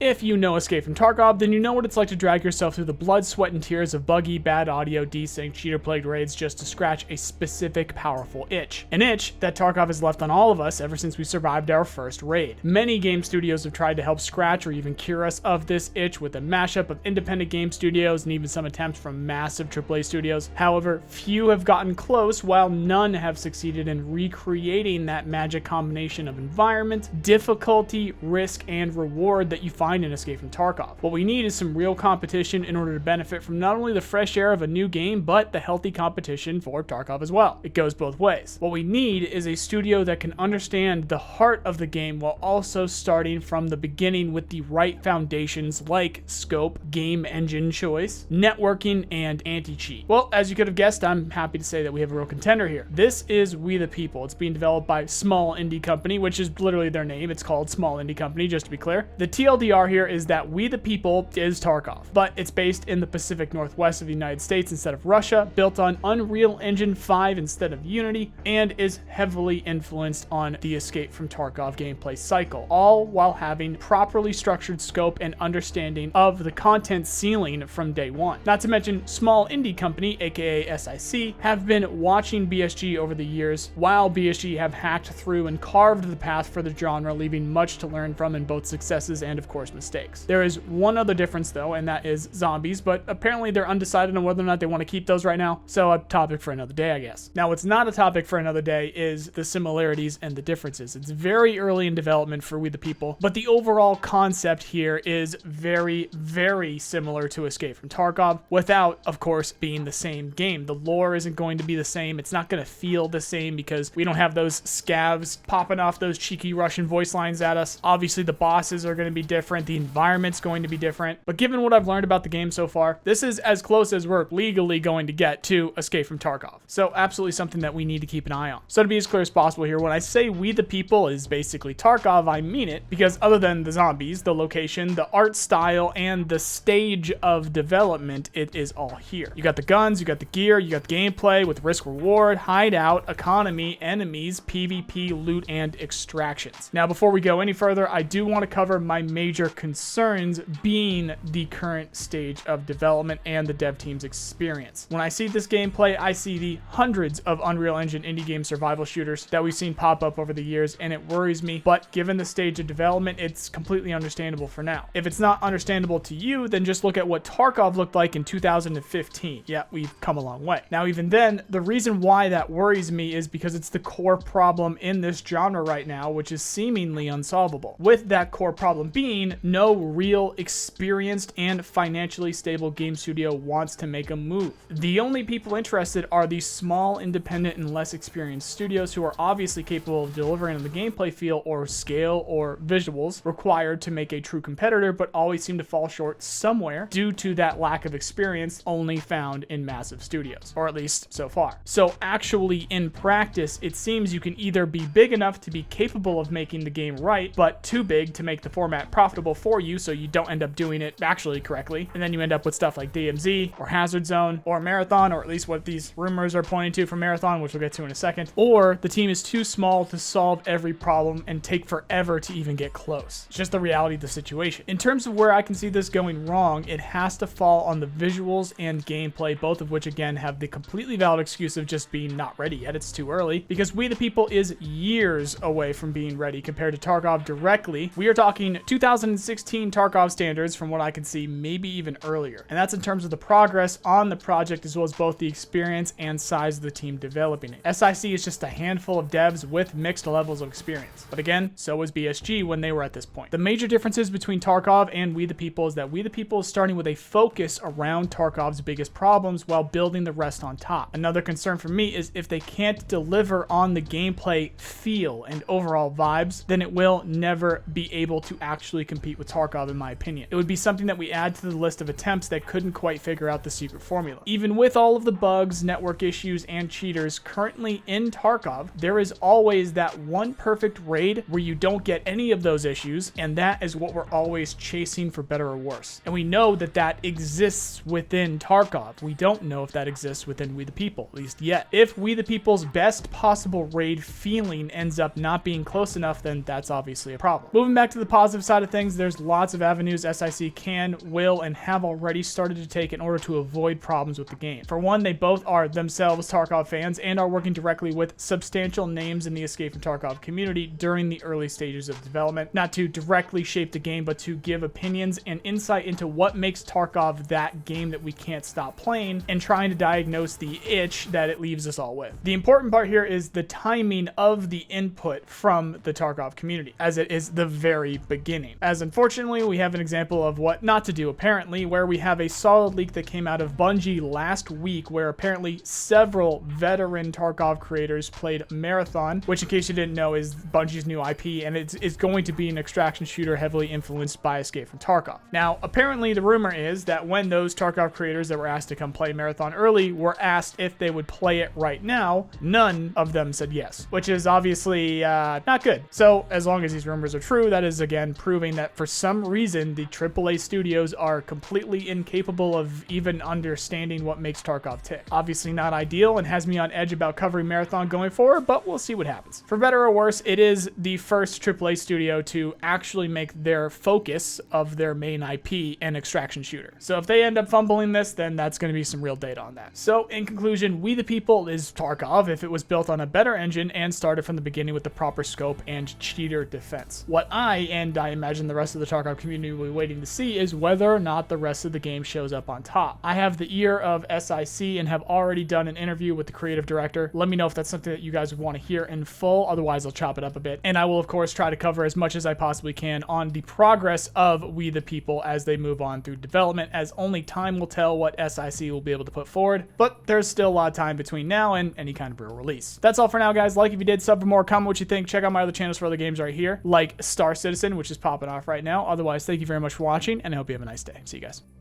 If you know Escape from Tarkov, then you know what it's like to drag yourself through the blood, sweat, and tears of buggy, bad audio, desynced, cheater-plagued raids just to scratch a specific powerful itch. An itch that Tarkov has left on all of us ever since we survived our first raid. Many game studios have tried to help scratch or even cure us of this itch with a mashup of independent game studios and even some attempts from massive AAA studios. However, few have gotten close, while none have succeeded in recreating that magic combination of environment, difficulty, risk, and reward that you find in Escape from Tarkov. What we need is some real competition in order to benefit from not only the fresh air of a new game, but the healthy competition for Tarkov as well. It goes both ways. What we need is a studio that can understand the heart of the game while also starting from the beginning with the right foundations like scope, game engine choice, networking, and anti-cheat. Well, as you could have guessed, I'm happy to say that we have a real contender here. This is We the People. It's being developed by Small Indie Company, which is literally their name. It's called Small Indie Company, just to be clear. The TLDR here is that We the People is Tarkov, but it's based in the Pacific Northwest of the United States instead of Russia, built on Unreal Engine 5 instead of Unity, and is heavily influenced on the Escape from Tarkov gameplay cycle, all while having properly structured scope and understanding of the content ceiling from day one. Not to mention, Small Indie Company, aka SIC, have been watching BSG over the years, while BSG have hacked through and carved the path for the genre, leaving much to learn from in both successes and, of course, mistakes. There is one other difference though, and that is zombies, but apparently they're undecided on whether or not they want to keep those right now, so a topic for another day, I guess. Now, what's not a topic for another day is the similarities and the differences. It's very early in development for We the People, but the overall concept here is very, very similar to Escape from Tarkov, without, of course, being the same game. The lore isn't going to be the same. It's not going to feel the same because we don't have those scavs popping off those cheeky Russian voice lines at us. Obviously, the bosses are going to be different. The environment's going to be different. But given what I've learned about the game so far, this is as close as we're legally going to get to Escape from Tarkov. So absolutely something that we need to keep an eye on. So to be as clear as possible here, when I say We the People is basically Tarkov, I mean it, because other than the zombies, the location, the art style, and the stage of development, it is all here. You got the guns, you got the gear, you got the gameplay with risk reward, hideout, economy, enemies, PvP, loot, and extractions. Now, before we go any further, I do want to cover my major concerns being the current stage of development and the dev team's experience. When I see this gameplay, I see the hundreds of Unreal Engine indie game survival shooters that we've seen pop up over the years, and it worries me, but given the stage of development, it's completely understandable for now. If it's not understandable to you, then just look at what Tarkov looked like in 2015. Yeah, we've come a long way. Now, even then, the reason why that worries me is because it's the core problem in this genre right now, which is seemingly unsolvable. With that core problem being no real experienced and financially stable game studio wants to make a move. The only people interested are these small, independent, and less experienced studios who are obviously capable of delivering on the gameplay feel or scale or visuals required to make a true competitor, but always seem to fall short somewhere due to that lack of experience only found in massive studios, or at least so far. So actually, in practice, it seems you can either be big enough to be capable of making the game right, but too big to make the format profitable for you, so you don't end up doing it actually correctly, and then you end up with stuff like DMZ or Hazard Zone or Marathon, or at least what these rumors are pointing to for Marathon, which we'll get to in a second, or the team is too small to solve every problem and take forever to even get close. It's just the reality of the situation. In terms of where I can see this going wrong, it has to fall on the visuals and gameplay, both of which again have the completely valid excuse of just being not ready yet. It's too early, because We the People is years away from being ready compared to Tarkov directly. We are talking 2016 Tarkov standards from what I can see, maybe even earlier. And that's in terms of the progress on the project, as well as both the experience and size of the team developing it. SIC is just a handful of devs with mixed levels of experience. But again, so was BSG when they were at this point. The major differences between Tarkov and We the People is that We the People is starting with a focus around Tarkov's biggest problems while building the rest on top. Another concern for me is if they can't deliver on the gameplay feel and overall vibes, then it will never be able to actually compete with Tarkov, in my opinion. It would be something that we add to the list of attempts that couldn't quite figure out the secret formula. Even with all of the bugs, network issues, and cheaters currently in Tarkov, there is always that one perfect raid where you don't get any of those issues, and that is what we're always chasing, for better or worse. And we know that that exists within Tarkov. We don't know if that exists within We the People, at least yet. If We the People's best possible raid feeling ends up not being close enough, then that's obviously a problem. Moving back to the positive side of things, things, there's lots of avenues SIC can, will, and have already started to take in order to avoid problems with the game. For one, they both are themselves Tarkov fans and are working directly with substantial names in the Escape from Tarkov community during the early stages of development, not to directly shape the game, but to give opinions and insight into what makes Tarkov that game that we can't stop playing, and trying to diagnose the itch that it leaves us all with. The important part here is the timing of the input from the Tarkov community, as it is the very beginning. As unfortunately, we have an example of what not to do apparently, where we have a solid leak that came out of Bungie last week, where apparently several veteran Tarkov creators played Marathon, which in case you didn't know is Bungie's new IP, and it's going to be an extraction shooter heavily influenced by Escape from Tarkov. Now, apparently the rumor is that when those Tarkov creators that were asked to come play Marathon early were asked if they would play it right now, none of them said yes, which is obviously not good. So as long as these rumors are true, that is again proving that for some reason the AAA studios are completely incapable of even understanding what makes Tarkov tick. Obviously not ideal and has me on edge about covering Marathon going forward, but we'll see what happens. For better or worse, it is the first AAA studio to actually make their focus of their main IP an extraction shooter. So if they end up fumbling this, then that's going to be some real data on that. So in conclusion, We the People is Tarkov if it was built on a better engine and started from the beginning with the proper scope and cheater defense. What I imagine the rest of the Tarkov community will be waiting to see is whether or not the rest of the game shows up on top. I have the ear of SIC and have already done an interview with the creative director. Let me know if that's something that you guys would want to hear in full, otherwise I'll chop it up a bit. And I will of course try to cover as much as I possibly can on the progress of We the People as they move on through development, as only time will tell what SIC will be able to put forward, but there's still a lot of time between now and any kind of real release. That's all for now, guys. Like if you did, sub for more, comment what you think, check out my other channels for other games right here, like Star Citizen, which is popping off right now. Otherwise, thank you very much for watching, and I hope you have a nice day. See you guys.